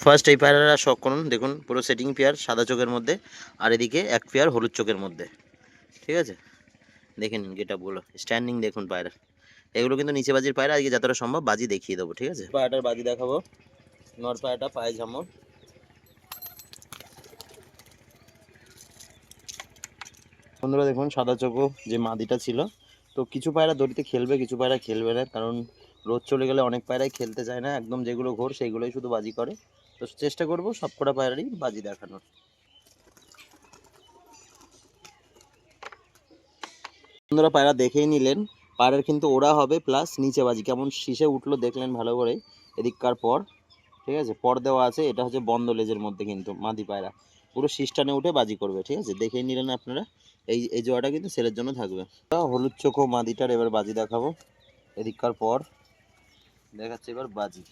First এই পায়রাটা শখ করুন, দেখুন পুরো সেটিং পেয়ার সাদা চোখের মধ্যে, আর এদিকে এক পেয়ার হলুদ চোখের মধ্যে। ঠিক আছে, দেখেন গেটআপগুলো, স্ট্যান্ডিং দেখুন পায়রা। এগুলো কিন্তু নিচে বাজির পায়রা, আজকে যতটা সম্ভব বাজি দেখিয়ে দেবো। ঠিক আছে, পায়রাটার বাজি দেখাবো। নর পায়রাটা পায়ে ঝামর। বন্ধুরা দেখুন সাদা চোখো যে মাদিটা ছিল, তো কিছু পায়রা দড়িতে খেলবে, কিছু পায়রা খেলবে না, কারণ রোদ চলে গেলে অনেক পায়রাই খেলতে চায় না, একদম যেগুলো ঘোর সেইগুলোই শুধু বাজি করে। তো চেষ্টা করবো সবকটা পায়রারই বাজি দেখানোর। বন্ধুরা পায়রা দেখেই নিলেন, পায়রার কিন্তু ওড়া হবে প্লাস নিচে বাজি কেমন শীষে উঠলো দেখলেন ভালো করে এদিককার পর। ঠিক আছে, পর দেওয়া আছে, এটা হচ্ছে বন্ধ লেজের মধ্যে কিন্তু মাদি পায়রা পুরো শীষটানে উঠে বাজি করবে। ঠিক আছে, দেখেই নিলেন আপনারা। এই জোড়াটা কিন্তু সেলের জন্য থাকবে। হলুদ চোখো মাদিটার এবার বাজি দেখাবো। এদিককার পর দেখাচ্ছে এবার বাজি।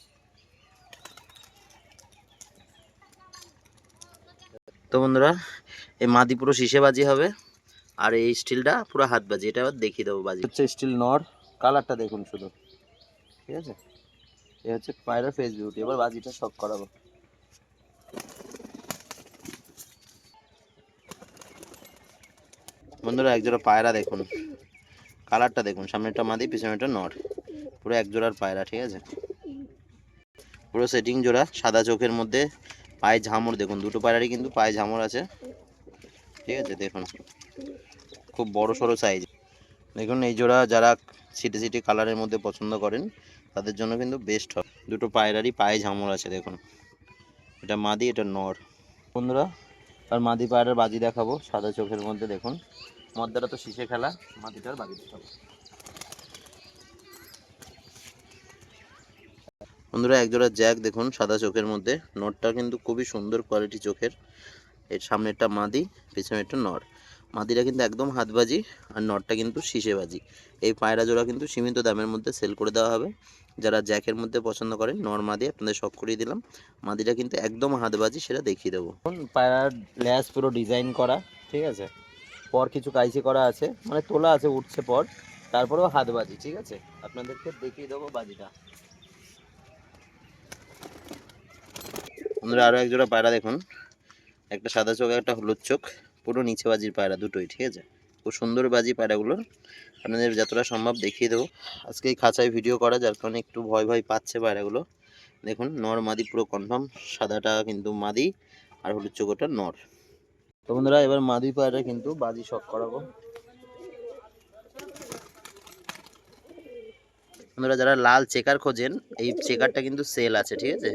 তো বন্ধুরা এই মাদি পুরো শীষে বাজি হবে, আর এই স্টিলটা পুরো হাত বাজি। এটা আবার দেখিয়ে দেবো বাজি হচ্ছে স্টিল নর। কালারটা দেখুন শুধু। ঠিক আছে, এ হচ্ছে পায়রা ফেস বিউটি। এবার বাজিটা শখ করাবো। বন্ধুরা একজোড়া পায়রা দেখুন, কালারটা দেখুন, সামনেটা মাদি পিছনেটা নর, পুরো এক জোড়ার পায়রা। ঠিক আছে, পুরো সেটিং জোড়া, সাদা চোখের মধ্যে, পায়ে ঝামর দেখুন, দুটো পায়রারই কিন্তু পায়ে ঝামর আছে। ঠিক আছে, দেখুন খুব বড় সড়ো সাইজ। দেখুন এই জোড়া যারা সিটে সিটে কালারের মধ্যে পছন্দ করেন তাদের জন্য কিন্তু বেস্ট হবে। দুটো পায়রারই পায়ে ঝামর আছে দেখুন, এটা মাদি এটা নর। বন্ধুরা আর মাদি পায়রার বাজি দেখাবো সাদা চোখের মধ্যে। দেখুন মদ্দাটা তো শীষে খেলা, মাদিটার বাজি দেখাবো। বন্ধুরা একজোড়া জ্যাক দেখুন সাদা চোখের মধ্যে, নরটা কিন্তু খুবই সুন্দর কোয়ালিটি চোখের। এর সামনেরটা মাদি, পেছনেরটা নর। মাদিটা কিন্তু একদম হাতবাজি, আর নরটা কিন্তু শীষেবাজি। এই পায়রা জোড়া কিন্তু সীমিত দামের মধ্যে সেল করে দেওয়া হবে। যারা জ্যাকের মধ্যে পছন্দ করেন নর মাদি আপনাদের শখ করিয়ে দিলাম। মাদিটা কিন্তু একদম হাতবাজি, সেটা দেখিয়ে দেবো। পায়রার ল্যাস পুরো ডিজাইন করা। ঠিক আছে, পর কিছু কাইচি করা আছে, মানে তোলা আছে, উঠছে পর, তারপরেও হাতবাজি। ঠিক আছে, আপনাদেরকে দেখিয়ে দেবো বাজিটা। বন্ধুরা আরও এক জোড়া পায়রা দেখুন, একটা সাদা চোখ একটা হলুদ চোখ, পুরো নিচে বাজির পায়রা দুটোই। ঠিক আছে, খুব সুন্দর বাজি পায়রাগুলো, আপনাদের যতটা সম্ভব দেখিয়ে দেবো। আজকে এই খাঁচায় ভিডিও করা, যার কারণে একটু ভয় ভয় পাচ্ছে পায়রাগুলো। দেখুন নর মাদি পুরো কনফার্ম, সাদাটা কিন্তু মাদি আর হলুদ চোখটা নর। তো বন্ধুরা এবার মাদি পায়রা কিন্তু বাজি শখ করাবো। বন্ধুরা যারা লাল চেকার খোঁজেন, এই চেকারটা কিন্তু সেল আছে। ঠিক আছে,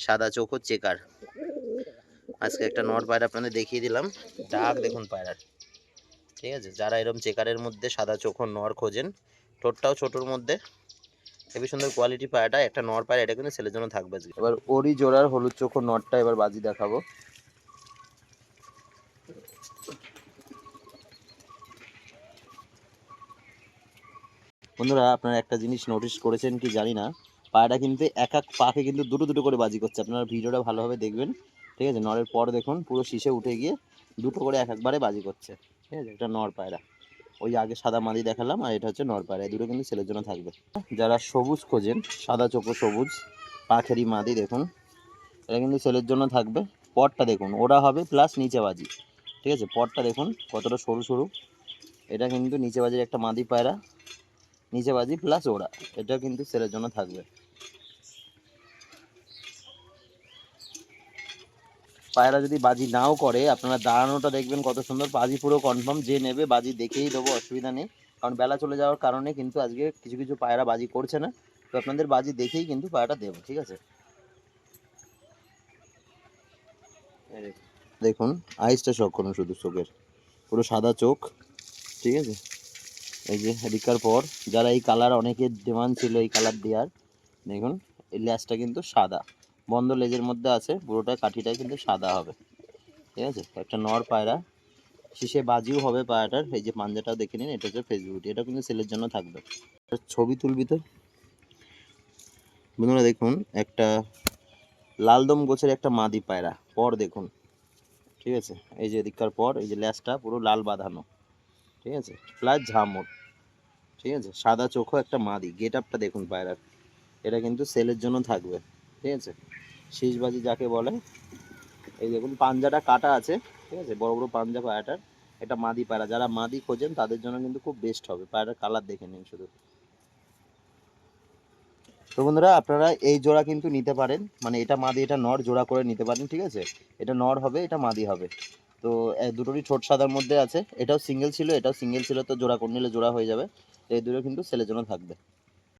সাদা চোখো চেকার। আজকে একটা নর পায়রা আপনাদের দেখিয়ে দিলাম, ডাক দেখুন পায়রার। ঠিক আছে, যারা এরকম চেকারের মধ্যে সাদা চোখো নর খোঁজেন, ঠোঁটটাও ছোটোর মধ্যে, হেবি সুন্দর কোয়ালিটি পায়রাটা, একটা নর পায়রা, এটা কিন্তু ছেলের জন্য থাকবে। এবার ওরি জোড়ার হলুদ চোখো নরটা এবার বাজি দেখাবো। বন্ধুরা আপনারা একটা জিনিস নোটিস করেছেন কি জানি না, পায়রা কিন্তু এক এক পাকে কিন্তু দুটো দুটো করে বাজি করছে। আপনারা ভিডিওটা ভালোভাবে দেখবেন। ঠিক আছে, নরের পর দেখুন পুরো শীষে উঠে গিয়ে দুটো করে এক একবারে বাজি করছে। ঠিক আছে, এটা নর পায়রা। ওই আগে সাদা মাদি দেখালাম, আর এটা হচ্ছে নর পায়রা। এই দুটো কিন্তু ছেলের জন্য থাকবে। যারা সবুজ খোঁজেন, সাদা চোখো সবুজ পাখেরই মাদি দেখুন, এটা কিন্তু ছেলের জন্য থাকবে। পরটা দেখুন ওরা হবে প্লাস নিচে বাজি। ঠিক আছে, পরটা দেখুন কতটা সরু সরু, এটা কিন্তু নিচে বাজির একটা মাদি পায়রা, নিচে বাজি প্লাস ওরা, এটা কিন্তু ছেলের জন্য থাকবে। পায়রা যদি বাজি নাও করে, আপনারা দাঁড়ানোটা দেখবেন কত সুন্দর, বাজি পুরো কনফার্ম। যে নেবে বাজি দেখেই দেবো, অসুবিধা নেই, কারণ বেলা চলে যাওয়ার কারণে কিন্তু আজকে কিছু কিছু পায়রা বাজি করছে না। তো আপনাদের বাজি দেখেই কিন্তু পায়রাটা দেবো। ঠিক আছে, দেখুন আইসটা শখ করুন শুধু চোখের, পুরো সাদা চোখ। ঠিক আছে, এই যে এদিককার পর, যারা এই কালার অনেকের ডিমান্ড ছিল এই কালার দেওয়ার, দেখুন এই লেজটা কিন্তু সাদা, বন্ধ লেজের মধ্যে আছে, পুরোটা কাঠিটাই কিন্তু সাদা হবে। ঠিক আছে, একটা নর পায়রা, শীষে বাজিও হবে পায়রাটার। এই যে পাঞ্জাটাও দেখে নিন, এটা হচ্ছে ফেসবুক, এটা কিন্তু সেলের জন্য থাকবে। ছবি তুলবি তো। বন্ধুরা দেখুন একটা লালদম গোছের একটা মাদি পায়রা, পর দেখুন। ঠিক আছে, এই যে এদিককার পর, এই যে লেজটা পুরো লাল বাঁধানো। ঠিক আছে, প্লাস ঝামর। ঠিক আছে, সাদা চোখও একটা মাদি, গেট আপটা দেখুন পায়রার, এটা কিন্তু সেলের জন্য থাকবে। ঠিক আছে, শীষবাজি যাকে বলে। এই দেখুন পাঞ্জাটা কাটা আছে, ঠিক আছে, বড় বড় পাঞ্জা পায়রাটার। এটা মাদি পায়রা, যারা মাদি খোঁজেন তাদের জন্য কিন্তু খুব বেস্ট হবে। পায়রার কালার দেখে নিন শুধু। তো বন্ধুরা আপনারা এই জোড়া কিন্তু নিতে পারেন, মানে এটা মাদি এটা নর জোড়া করে নিতে পারেন, ঠিক আছে। এটা নর হবে, এটা মাদি হবে। তো দুটোরই ঠোঁট সাদার মধ্যে আছে। এটাও সিঙ্গেল ছিল, এটাও সিঙ্গেল ছিল, তো জোড়া করে নিলে জোড়া হয়ে যাবে। তো এই দুটো কিন্তু ছেলের জন্য থাকবে।